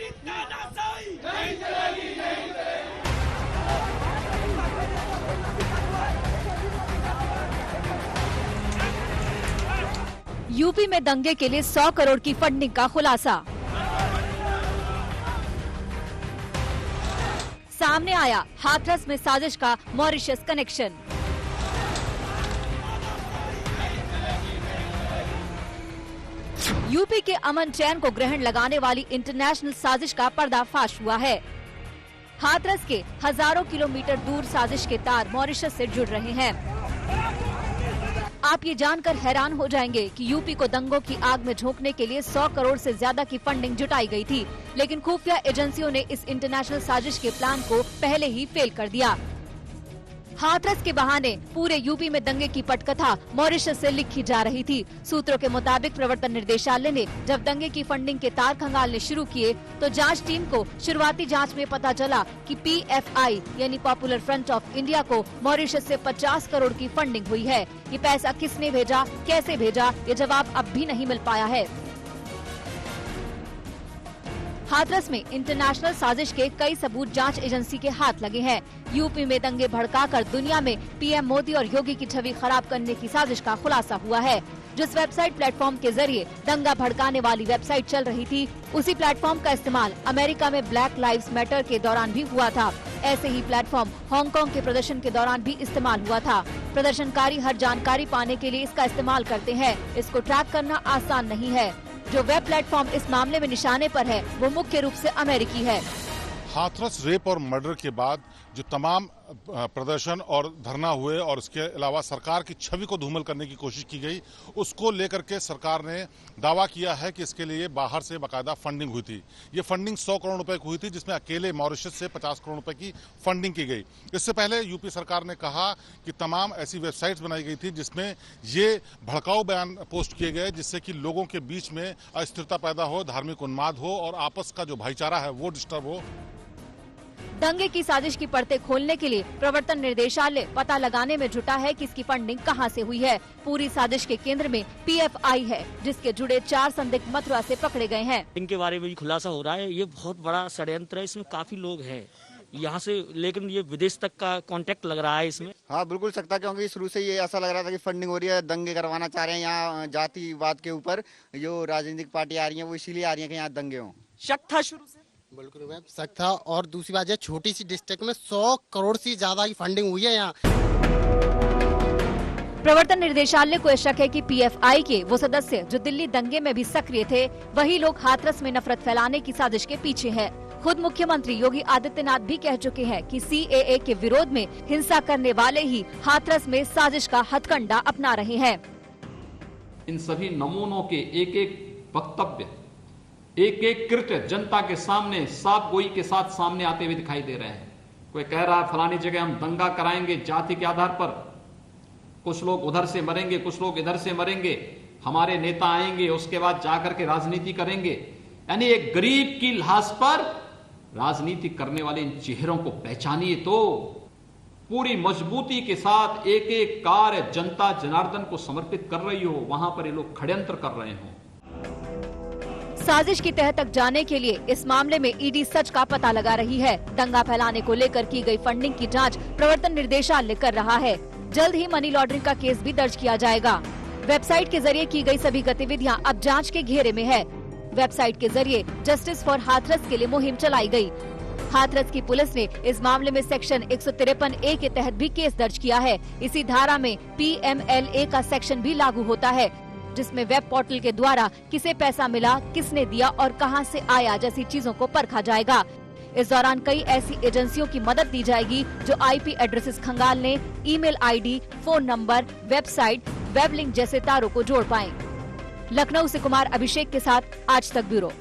तेरी तानाशाही नहीं चलेगी, नहीं चलेगी। यूपी में दंगे के लिए 100 करोड़ की फंडिंग का खुलासा। सामने आया हाथरस में साजिश का मॉरिशस कनेक्शन। यूपी के अमन चैन को ग्रहण लगाने वाली इंटरनेशनल साजिश का पर्दाफाश हुआ है। हाथरस के हजारों किलोमीटर दूर साजिश के तार मॉरिशस से जुड़ रहे हैं। आप ये जानकर हैरान हो जाएंगे कि यूपी को दंगों की आग में झोंकने के लिए 100 करोड़ से ज्यादा की फंडिंग जुटाई गई थी, लेकिन खुफिया एजेंसियों ने इस इंटरनेशनल साजिश के प्लान को पहले ही फेल कर दिया। हाथरस के बहाने पूरे यूपी में दंगे की पटकथा मॉरिशस से लिखी जा रही थी। सूत्रों के मुताबिक प्रवर्तन निर्देशालय ने जब दंगे की फंडिंग के तार खंगालने शुरू किए तो जांच टीम को शुरुआती जांच में पता चला कि PFI यानी पॉपुलर फ्रंट ऑफ इंडिया को मॉरिशस से 50 करोड़ की फंडिंग हुई है। ये पैसा किसने भेजा, कैसे भेजा, ये जवाब अब भी नहीं मिल पाया है। हाथरस में इंटरनेशनल साजिश के कई सबूत जांच एजेंसी के हाथ लगे हैं। यूपी में दंगे भड़काकर दुनिया में PM मोदी और योगी की छवि खराब करने की साजिश का खुलासा हुआ है। जिस वेबसाइट प्लेटफॉर्म के जरिए दंगा भड़काने वाली वेबसाइट चल रही थी, उसी प्लेटफॉर्म का इस्तेमाल अमेरिका में ब्लैक लाइव्स मैटर के दौरान भी हुआ था। ऐसे ही प्लेटफॉर्म हांगकांग के प्रदर्शन के दौरान भी इस्तेमाल हुआ था। प्रदर्शनकारी हर जानकारी पाने के लिए इसका इस्तेमाल करते हैं। इसको ट्रैक करना आसान नहीं है। जो वेब प्लेटफॉर्म इस मामले में निशाने पर है, वो मुख्य रूप से अमेरिकी है। हाथरस रेप और मर्डर के बाद जो तमाम प्रदर्शन और धरना हुए और इसके अलावा सरकार की छवि को धूमिल करने की कोशिश की गई, उसको लेकर के सरकार ने दावा किया है कि इसके लिए बाहर से बाकायदा फंडिंग हुई थी। ये फंडिंग 100 करोड़ रुपए की हुई थी, जिसमें अकेले मॉरिशस से 50 करोड़ रुपए की फंडिंग की गई। इससे पहले यूपी सरकार ने कहा कि तमाम ऐसी वेबसाइट्स बनाई गई थी जिसमें ये भड़काऊ बयान पोस्ट किए गए, जिससे कि लोगों के बीच में अस्थिरता पैदा हो, धार्मिक उन्माद हो और आपस का जो भाईचारा है वो डिस्टर्ब हो। दंगे की साजिश की परतें खोलने के लिए प्रवर्तन निर्देशालय पता लगाने में जुटा है कि इसकी फंडिंग कहां से हुई है। पूरी साजिश के केंद्र में PFI है, जिसके जुड़े 4 संदिग्ध मथुरा से पकड़े गए हैं। इनके बारे में भी खुलासा हो रहा है। ये बहुत बड़ा षड्यंत्र है, इसमें काफी लोग हैं यहाँ से, लेकिन ये विदेश तक का कांटेक्ट लग रहा है इसमें। हाँ बिल्कुल सकता, क्योंकि शुरू से ये ऐसा लग रहा था कि फंडिंग हो रही है, दंगे करवाना चाह रहे हैं यहाँ जातिवाद के ऊपर। जो राजनीतिक पार्टी आ रही है वो इसीलिए आ रही है कि यहाँ दंगे हों। शक था शुरू से, बिल्कुल मैम शक था। और दूसरी बात है, छोटी सी डिस्ट्रिक्ट में 100 करोड़ से ज्यादा की फंडिंग हुई है यहाँ। प्रवर्तन निर्देशालय को शक है कि PFI के वो सदस्य जो दिल्ली दंगे में भी सक्रिय थे, वही लोग हाथरस में नफरत फैलाने की साजिश के पीछे हैं। खुद मुख्यमंत्री योगी आदित्यनाथ भी कह चुके हैं कि CAA के विरोध में हिंसा करने वाले ही हाथरस में साजिश का हथकंडा अपना रहे हैं। इन सभी नमूनों के एक एक वक्तव्य, एक एक कृत्य जनता के सामने साफ गोई के साथ सामने आते हुए दिखाई दे रहे हैं। कोई कह रहा है फलानी जगह हम दंगा कराएंगे जाति के आधार पर, कुछ लोग उधर से मरेंगे, कुछ लोग इधर से मरेंगे, हमारे नेता आएंगे उसके बाद जाकर के राजनीति करेंगे। यानी एक गरीब की लाश पर राजनीति करने वाले इन चेहरों को पहचानिए तो पूरी मजबूती के साथ एक एक कार्य जनता जनार्दन को समर्पित कर रही हो, वहां पर ये लोग षड्यंत्र कर रहे हो। साजिश की तह तक जाने के लिए इस मामले में ED सच का पता लगा रही है। दंगा फैलाने को लेकर की गई फंडिंग की जांच प्रवर्तन निर्देशालय कर रहा है। जल्द ही मनी लॉन्ड्रिंग का केस भी दर्ज किया जाएगा। वेबसाइट के जरिए की गई सभी गतिविधियां अब जांच के घेरे में है। वेबसाइट के जरिए जस्टिस फॉर हाथरस के लिए मुहिम चलाई गई। हाथरस की पुलिस ने इस मामले में सेक्शन 153A के तहत भी केस दर्ज किया है। इसी धारा में PMLA का सेक्शन भी लागू होता है, जिसमें वेब पोर्टल के द्वारा किसे पैसा मिला, किसने दिया और कहां से आया जैसी चीजों को परखा जाएगा। इस दौरान कई ऐसी एजेंसियों की मदद दी जाएगी जो IP एड्रेसेस खंगालने, email ID, phone number, website, web link जैसे तारों को जोड़ पाएं। लखनऊ से कुमार अभिषेक के साथ आज तक ब्यूरो।